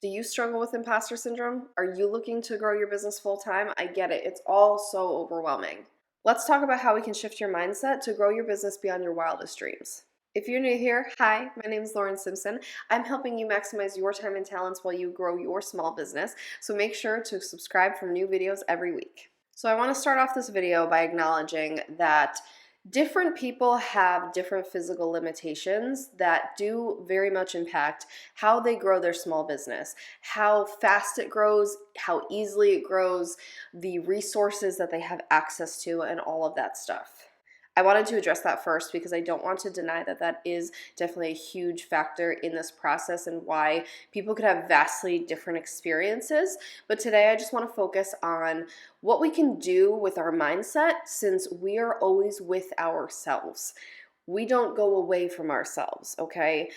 Do you struggle with imposter syndrome? Are you looking to grow your business full time? I get it. It's all so overwhelming. Let's talk about how we can shift your mindset to grow your business beyond your wildest dreams. If you're new here, hi, my name is Simpson. I'm helping you maximize your time and talents while you grow your small business. So make sure to subscribe for new videos every week. So I want to start off this video by acknowledging that different people have different physical limitations that do very much impact how they grow their small business, how fast it grows, how easily it grows, the resources that they have access to, and all of that stuff. I wanted to address that first because I don't want to deny that that is definitely a huge factor in this process and why people could have vastly different experiences. But today I just want to focus on what we can do with our mindset since we are always with ourselves. We don't go away from ourselves, okay?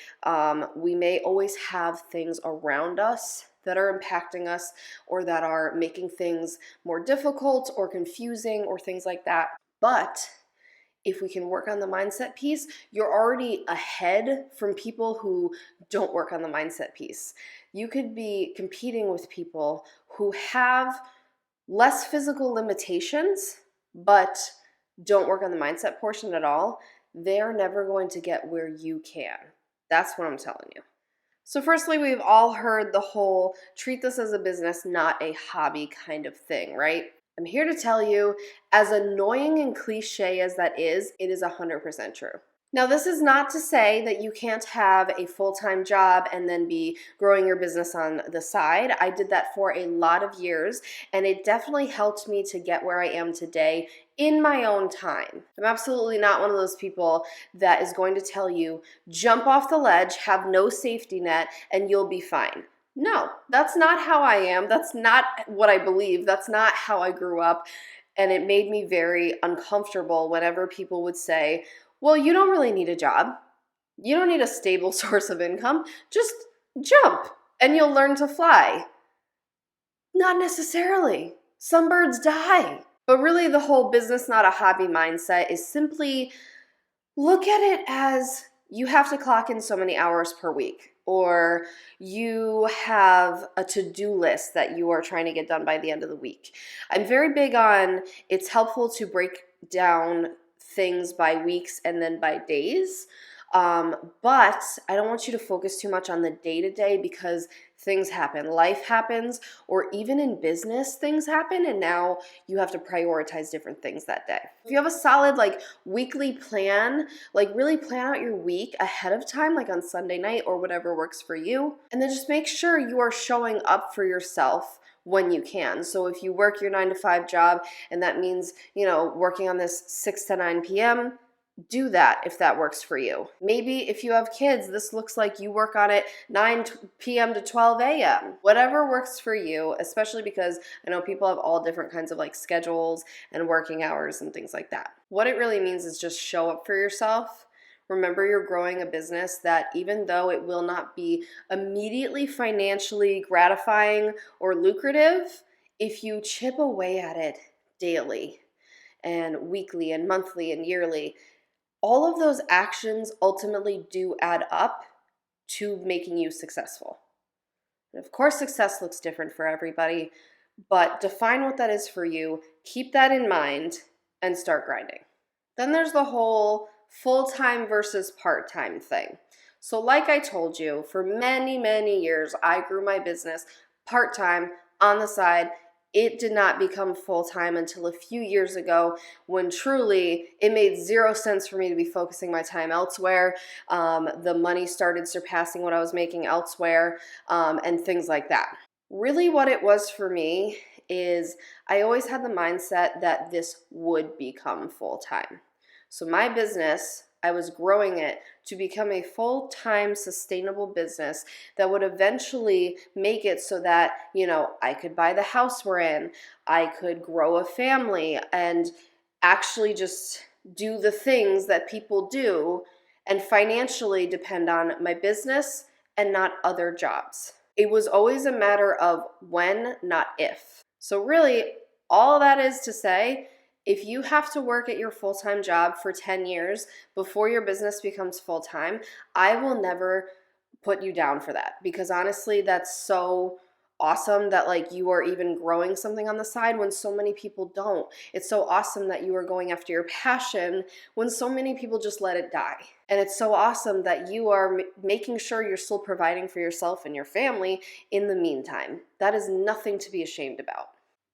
We may always have things around us that are impacting us or that are making things more difficult or confusing or things like that. But if we can work on the mindset piece, you're already ahead from people who don't work on the mindset piece. You could be competing with people who have less physical limitations, but don't work on the mindset portion at all. They're never going to get where you can. That's what I'm telling you. So firstly, we've all heard the whole treat this as a business, not a hobby kind of thing, right? I'm here to tell you, as annoying and cliche as that is, it is 100% true. Now, this is not to say that you can't have a full-time job and then be growing your business on the side. I did that for a lot of years, and it definitely helped me to get where I am today in my own time. I'm absolutely not one of those people that is going to tell you, jump off the ledge, have no safety net, and you'll be fine. No, that's not how I am. That's not what I believe. That's not how I grew up. And it made me very uncomfortable whenever people would say, well, you don't really need a job. You don't need a stable source of income. Just jump and you'll learn to fly. Not necessarily. Some birds die. But really, the whole business, not a hobby mindset is simply look at it as you have to clock in so many hours per week, or you have a to-do list that you are trying to get done by the end of the week. I'm very big on it's helpful to break down things by weeks and then by days. But I don't want you to focus too much on the day-to-day because things happen. Life happens, or even in business, things happen, and now you have to prioritize different things that day. If you have a solid weekly plan, really plan out your week ahead of time, like on Sunday night or whatever works for you, and then just make sure you are showing up for yourself when you can. So if you work your 9 to 5 job and that means, working on this 6 to 9 p.m., do that if that works for you. Maybe if you have kids, this looks like you work on it 9 p.m. to 12 a.m. Whatever works for you, especially because I know people have all different kinds of schedules and working hours and things like that. What it really means is just show up for yourself. Remember, you're growing a business that even though it will not be immediately financially gratifying or lucrative, if you chip away at it daily and weekly and monthly and yearly, all of those actions ultimately do add up to making you successful. And of course, success looks different for everybody, but define what that is for you, keep that in mind, and start grinding. Then there's the whole full-time versus part-time thing. So like I told you, for many, many years, I grew my business part-time on the side. It did not become full-time until a few years ago when truly it made zero sense for me to be focusing my time elsewhere. The money started surpassing what I was making elsewhere, and things like that. Really what it was for me is I always had the mindset that this would become full-time. So my business, I was growing it to become a full-time sustainable business that would eventually make it so that, I could buy the house we're in, I could grow a family and actually just do the things that people do and financially depend on my business and not other jobs. It was always a matter of when, not if. So really, all that is to say, if you have to work at your full-time job for 10 years before your business becomes full-time, I will never put you down for that, because honestly, that's so awesome that like you are even growing something on the side when so many people don't. It's so awesome that you are going after your passion when so many people just let it die. And it's so awesome that you are making sure you're still providing for yourself and your family in the meantime. That is nothing to be ashamed about.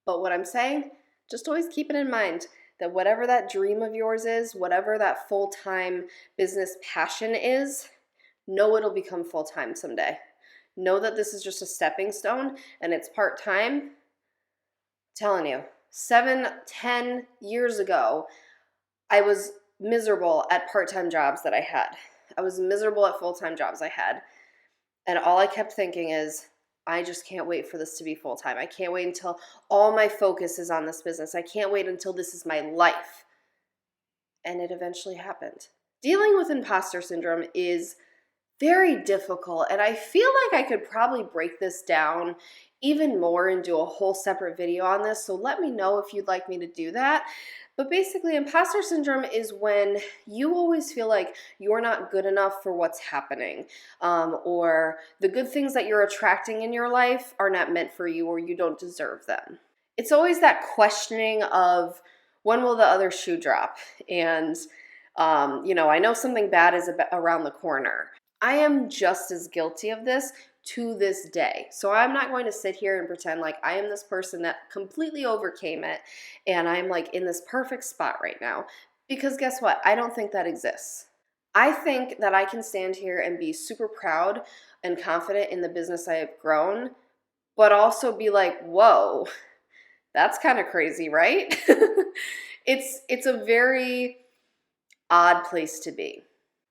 But what I'm saying, just always keep it in mind that whatever that dream of yours is, whatever that full-time business passion is, know it'll become full-time someday. Know that this is just a stepping stone and it's part-time. I'm telling you, 7-10 years ago, I was miserable at part-time jobs that I had. I was miserable at full-time jobs I had. And all I kept thinking is, I just can't wait for this to be full-time. I can't wait until all my focus is on this business. I can't wait until this is my life. And it eventually happened. Dealing with imposter syndrome is very difficult, and I feel like I could probably break this down even more and do a whole separate video on this, so let me know if you'd like me to do that. But basically, imposter syndrome is when you always feel like you're not good enough for what's happening, or the good things that you're attracting in your life are not meant for you, or you don't deserve them. It's always that questioning of, when will the other shoe drop? And I know something bad is around the corner. I am just as guilty of this to this day. So I'm not going to sit here and pretend like I am this person that completely overcame it and I'm like in this perfect spot right now. Because guess what? I don't think that exists. I think that I can stand here and be super proud and confident in the business I have grown, but also be like, whoa, that's kind of crazy, right? It's a very odd place to be.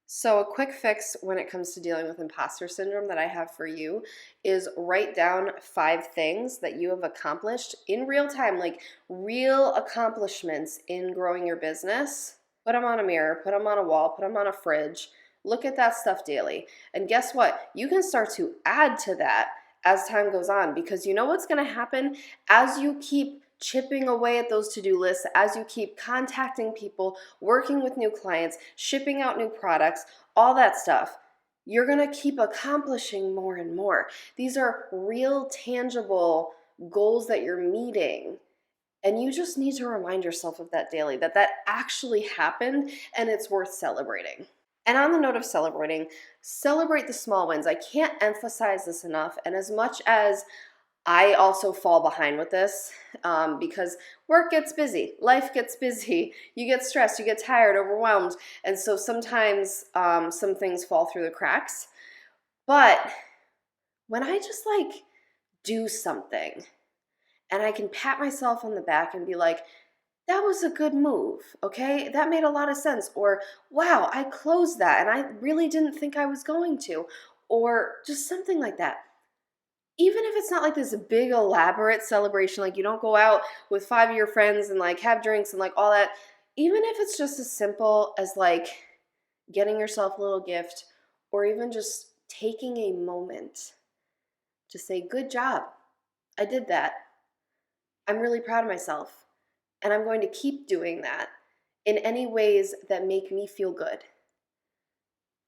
So a quick fix when it comes to dealing with imposter syndrome that I have for you is write down 5 things that you have accomplished in real time, like real accomplishments in growing your business. Put them on a mirror, put them on a wall, put them on a fridge. Look at that stuff daily. And guess what? You can start to add to that as time goes on, because you know what's going to happen as you keep chipping away at those to-do lists, as you keep contacting people, working with new clients, shipping out new products, all that stuff, you're going to keep accomplishing more and more. These are real, tangible goals that you're meeting. And you just need to remind yourself of that daily, that that actually happened and it's worth celebrating. And on the note of celebrating, celebrate the small wins. I can't emphasize this enough. And as much as I also fall behind with this because work gets busy, life gets busy, you get stressed, you get tired, overwhelmed, and so sometimes some things fall through the cracks. But when I just like do something and I can pat myself on the back and be like, that was a good move, okay? That made a lot of sense. Or, wow, I closed that and I really didn't think I was going to. Or just something like that. Even if it's not like this big elaborate celebration, like you don't go out with 5 of your friends and like have drinks and like all that, even if it's just as simple as like getting yourself a little gift or even just taking a moment to say, good job, I did that. I'm really proud of myself and I'm going to keep doing that in any ways that make me feel good.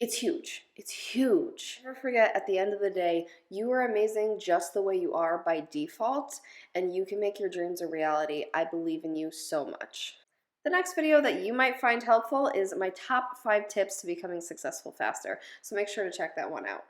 It's huge. It's huge. Never forget, at the end of the day, you are amazing just the way you are by default, and you can make your dreams a reality. I believe in you so much. The next video that you might find helpful is my top 5 tips to becoming successful faster. So make sure to check that one out.